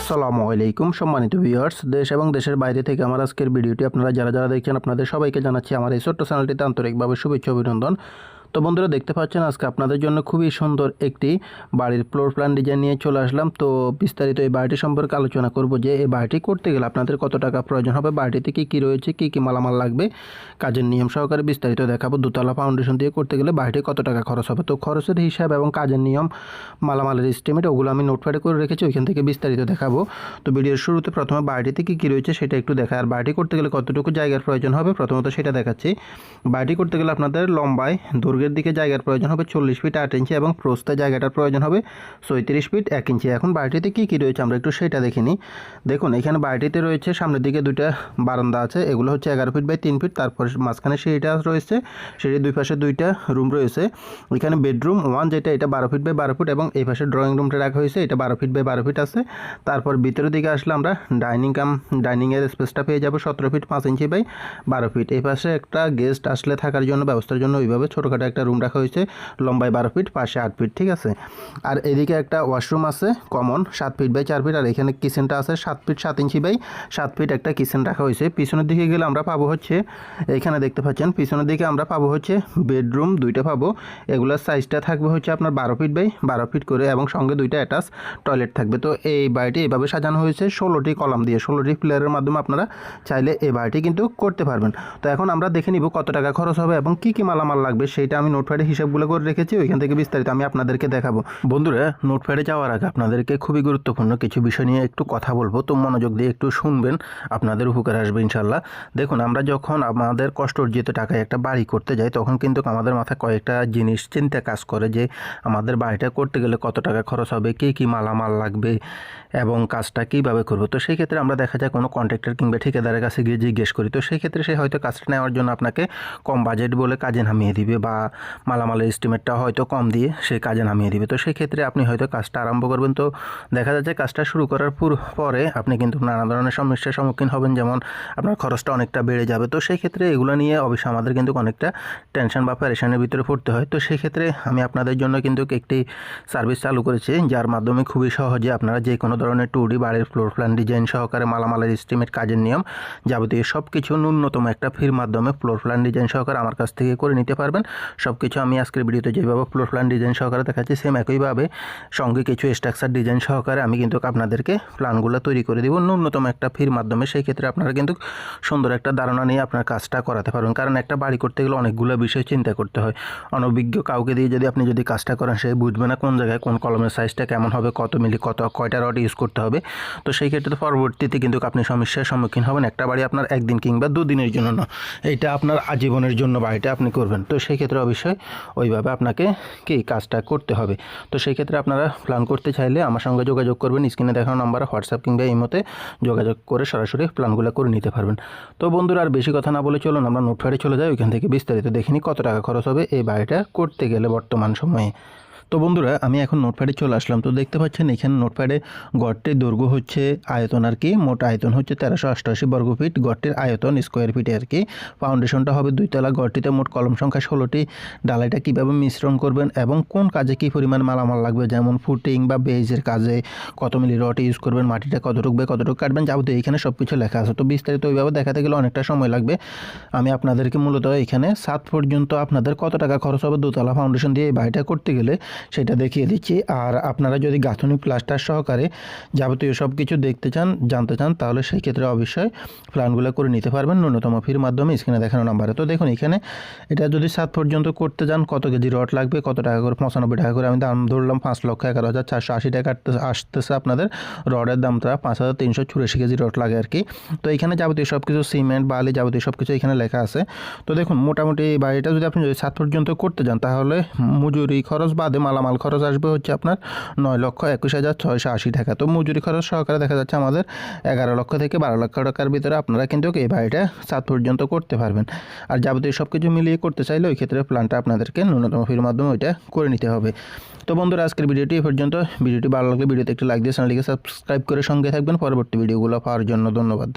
আসসালামু আলাইকুম সম্মানিত ভিউয়ার্স, দেশ এবং দেশের বাইরে থেকে আমার আজকের ভিডিওটি আপনারা যারা দেখছেন আপনাদের সবাইকে জানাচ্ছি আমার এই ছোট্ট চ্যানেলটিতে আন্তরিকভাবে শুভেচ্ছা অভিনন্দন। তো বন্ধুরা, দেখতে পাচ্ছেন আজকে আপনাদের জন্য খুবই সুন্দর একটি বাড়ির ফ্লোর প্ল্যান ডিজাইন নিয়ে চলে আসলাম। তো বিস্তারিত এই বাড়িটি সম্পর্কে আলোচনা করব যে এই বাড়িটি করতে গেলে আপনাদের কত টাকা প্রয়োজন হবে, বাড়িটিতে কী রয়েছে, কী মালামাল লাগবে, কাজের নিয়ম সহকারে বিস্তারিত দেখাবো। দোতলা ফাউন্ডেশন দিয়ে করতে গেলে বাড়িটি কত টাকা খরচ হবে, তো খরচের হিসাব এবং কাজের নিয়ম, মালামালের এস্টিমেট ওগুলো আমি নোটপ্যাডে করে রেখেছি, ওইখান থেকে বিস্তারিত দেখাবো। তো ভিডিওর শুরুতে প্রথমে বাড়িটিতে কী রয়েছে সেটা একটু দেখা, আর বাড়িটি করতে গেলে কতটুকু জায়গার প্রয়োজন হবে প্রথমত সেটা দেখাচ্ছি। বাড়িটি করতে গেলে আপনাদের লম্বায় দৈর্ঘ্যের দিকে জায়গার প্রয়োজন হবে 40 ফিট 8 ইঞ্চি এবং প্রস্থে জায়গাটার প্রয়োজন হবে 36 ফিট 1 ইঞ্চি। এখন বাড়িটিতে কী রয়েছে আমরা একটু সেটা দেখে নিই। দেখুন, এখানে বাড়িটিতে রয়েছে সামনের দিকে দুইটা বারান্দা আছে, এগুলো হচ্ছে 11 ফিট বাই 3 ফিট। তারপর মাঝখানে সিঁড়িটা রয়েছে, সিঁড়ির দুই পাশে দুইটা রুম রয়েছে। এখানে বেডরুম 1 যেটা, এটা 12 ফিট বাই 12 ফিট এবং এই পাশে ড্রয়িং রুমটা রাখা হয়েছে, এটা 12 ফিট বাই 12 ফিট আছে। তারপর ভিতরের দিকে আসলে আমরা ডাইনিংয়ের স্পেসটা পেয়ে যাবো 17 ফিট 5 ইঞ্চি বাই 12 ফিট। এই পাশে একটা গেস্ট আসলে থাকার জন্য ব্যবস্থার জন্য ওইভাবে ছোটোখাটো একটা রুম রাখা হয়েছে, লম্বায় 12 ফিট, পাশে 8 ফিট, ঠিক আছে। আর এদিকে একটা ওয়াশরুম আছে কমন 7 ফিট বাই 4 ফিট। আর এখানে কিচেনটা আছে 7 ফিট 7 ইঞ্চি বাই 7 ফিট একটা কিচেন রাখা হয়েছে। পিছনের দিকে গেলে আমরা পাবো হচ্ছে, এখানে দেখতে পাচ্ছেন পিছনের দিকে আমরা পাবো হচ্ছে বেডরুম দুইটা পাবো, এগুলোর সাইজটা থাকবে হচ্ছে আপনার 12 ফিট বাই 12 ফিট করে এবং সঙ্গে দুইটা অ্যাটাচ টয়লেট থাকবে। তো এই বাড়িটি এভাবে সাজানো হয়েছে 16টি কলাম দিয়ে, 16টি প্লেয়ারের মাধ্যমে আপনারা চাইলে এই বাড়িটি কিন্তু করতে পারবেন। তো এখন আমরা দেখে নিব কত টাকা খরচ হবে এবং কী মালামাল লাগবে সেটা আমি নোটপ্যাডে হিসাবগুলো করে রেখেছি, ওইখান থেকে বিস্তারিত আমি আপনাদেরকে দেখাবো। বন্ধুরা, নোটপ্যাডে যাওয়ার আগে আপনাদেরকে খুবই গুরুত্বপূর্ণ কিছু বিষয় নিয়ে একটু কথা বলবো, তো মনোযোগ দিয়ে একটু শুনবেন, আপনাদের উপকার আসবে ইনশাল্লাহ। দেখুন, আমরা যখন আমাদের কষ্ট অর্জিত টাকায় একটা বাড়ি করতে যাই তখন কিন্তু আমাদের মাথায় কয়েকটা জিনিস চিন্তা কাজ করে যে আমাদের বাড়িটা করতে গেলে কত টাকা খরচ হবে, কী মালামাল লাগবে এবং কাজটা কীভাবে করবো। তো সেই ক্ষেত্রে আমরা দেখা যায় কোনো কন্ট্রাক্টর কিংবা ঠিকাদারের কাছে গিয়ে জিজ্ঞেস করি, তো সেই ক্ষেত্রে সে হয়তো কাজটা নেওয়ার জন্য আপনাকে কম বাজেট বলে কাজে নামিয়ে দিবে বা মালামালের এস্টিমেটটা হয়তো কম দিয়ে সে কাজে নামিয়ে দিবে। তো সেই ক্ষেত্রে আপনি হয়তো কাজটা আরম্ভ করবেন, তো দেখা যাচ্ছে কাজটা শুরু করার পরে আপনি কিন্তু নানা ধরনের সমস্যার সম্মুখীন হবেন, যেমন আপনার খরচটা অনেকটা বেড়ে যাবে। তো সেই ক্ষেত্রে এগুলো নিয়ে অবশ্যই আমাদের কিন্তু অনেকটা টেনশন বা প্যারেশানের ভিতরে পড়তে হয়। তো সেই ক্ষেত্রে আমি আপনাদের জন্য কিন্তু একটি সার্ভিস চালু করেছি, যার মাধ্যমে খুবই সহজে আপনারা যে কোনো ধরনের 2D বাড়ির ফ্লোর প্ল্যান ডিজাইন সহকারে মালামালের এস্টিমেট, কাজের নিয়ম যাবতীয় সব কিছু ন্যূনতম একটা ফির মাধ্যমে ফ্লোর প্ল্যান ডিজাইন সহকারে আমার কাছ থেকে করে নিতে পারবেন। সব কিছু আমি আজকের ভিডিওতে যেভাবে ফ্লোর প্ল্যান ডিজাইন সহকারে দেখাচ্ছি সেম একইভাবে সঙ্গে কিছু স্ট্রাকচার ডিজাইন সহকারে আমি কিন্তু আপনাদেরকে প্ল্যানগুলো তৈরি করে দেবো ন্যূনতম একটা ফির মাধ্যমে। সেই ক্ষেত্রে আপনারা কিন্তু সুন্দর একটা ধারণা নিয়ে আপনার কাজটা করাতে পারবেন, কারণ একটা বাড়ি করতে গেলে অনেকগুলো বিষয় চিন্তা করতে হয়। অনভিজ্ঞ কাউকে দিয়ে যদি কাজটা করেন সে বুঝবে না কোন জায়গায় কোন কলমের সাইজটা কেমন হবে, কত মিলি কয়টা রড ইউজ করতে হবে। তো সেই ক্ষেত্রে পরবর্তীতে কিন্তু আপনি সমস্যার সম্মুখীন হবেন। একটা বাড়ি আপনার একদিন কিংবা দুদিনের জন্য না, এইটা আপনার আজীবনের জন্য বাড়িটা আপনি করবেন। তো সেই ক্ষেত্রে অবশ্যই ওইভাবে আপনাকে কাজটা করতে হবে। তো সেই ক্ষেত্রে আপনারা প্ল্যান করতে চাইলে আমার সঙ্গে যোগাযোগ করবেন, স্ক্রিনে দেখানো নাম্বারে হোয়াটসঅ্যাপ কিংবা ইমোতে যোগাযোগ করে সরাসরি প্ল্যানগুলো করে নিতে পারবেন। তো বন্ধুরা, আর বেশি কথা না বলে চলুন আমরা নোটপ্যাডে চলে যাই, ওইখান থেকে বিস্তারিত দেখিনি কত টাকা খরচ হবে এই বাড়িটা করতে গেলে বর্তমান সময়ে। তো বন্ধুরা, আমি এখন নোটপ্যাডে চলে আসলাম। তো দেখতে পাচ্ছেন এখানে নোটপ্যাডে গড়টির দৈর্ঘ্য হচ্ছে আয়তন আর কি, মোট আয়তন হচ্ছে 1388 বর্গ ফিট, গড়টির আয়তন স্কোয়ার ফিটে আর কি। ফাউন্ডেশনটা হবে 2 তলা, গড়টিতে মোট কলম সংখ্যা 16টি। ডালাইটা কীভাবে মিশ্রণ করবেন এবং কোন কাজে কী পরিমাণ মালামাল লাগবে, যেমন ফুটিং বা বেজের কাজে কত মিলি রড ইউজ করবেন, মাটিটা কতটুকু কাটবেন, যাবতীয় এখানে সব কিছু লেখা আছে। তো বিস্তারিত ওইভাবে দেখাতে গেলে অনেকটা সময় লাগবে। আমি আপনাদেরকে মূলত এখানে 7 পর্যন্ত আপনাদের কত টাকা খরচ হবে দোতলা ফাউন্ডেশন দিয়ে এই বাড়িটা করতে গেলে সেটা দেখিয়ে দিচ্ছি। আর আপনারা যদি গাঁথনি প্লাস্টার সহকারে যাবতীয় সব কিছু জানতে চান তাহলে সেই ক্ষেত্রে অবশ্যই প্ল্যানগুলো করে নিতে পারবেন ন্যূনতম ফির মাধ্যমে স্ক্রিনে দেখানো নাম্বারে। তো দেখুন এখানে এটা যদি 7 পর্যন্ত করতে যান কত কেজি রড লাগবে, কত টাকা করে, 95 টাকা করে আমি দাম ধরলাম, 5,11,480 টাকা আসতেছে আপনাদের রডের দামটা, 5,384 কেজি রড লাগে আর কি। তো এখানে যাবতীয় সব কিছু সিমেন্ট বালি যাবতীয় সব কিছু এখানে লেখা আছে। তো দেখুন মোটামুটি এই বাড়িটা যদি আপনি 7 পর্যন্ত করতে যান তাহলে মজুরি খরচ বাদে মালামাল খরচ আসবে হচ্ছে আপনার 9,21,680 টাকা। তো মজুরি খরচ সহকারে দেখা যাচ্ছে আমাদের 11 লক্ষ থেকে 12 লক্ষ টাকার ভিতরে আপনারা কিন্তু এই বাড়িটা 7 পর্যন্ত করতে পারবেন। আর যাবতীয় সব কিছু মিলিয়ে করতে চাইলে ওই ক্ষেত্রে প্ল্যানটা আপনাদেরকে ন্যূনতম ফির মাধ্যমে ওইটা করে নিতে হবে। তো বন্ধুরা, আজকের ভিডিওটি এই পর্যন্ত। ভিডিওটি ভালো লাগলে ভিডিওতে একটি লাইক দিয়ে চ্যানেলটিকে সাবস্ক্রাইব করে সঙ্গে থাকবেন পরবর্তী ভিডিওগুলো পাওয়ার জন্য। ধন্যবাদ।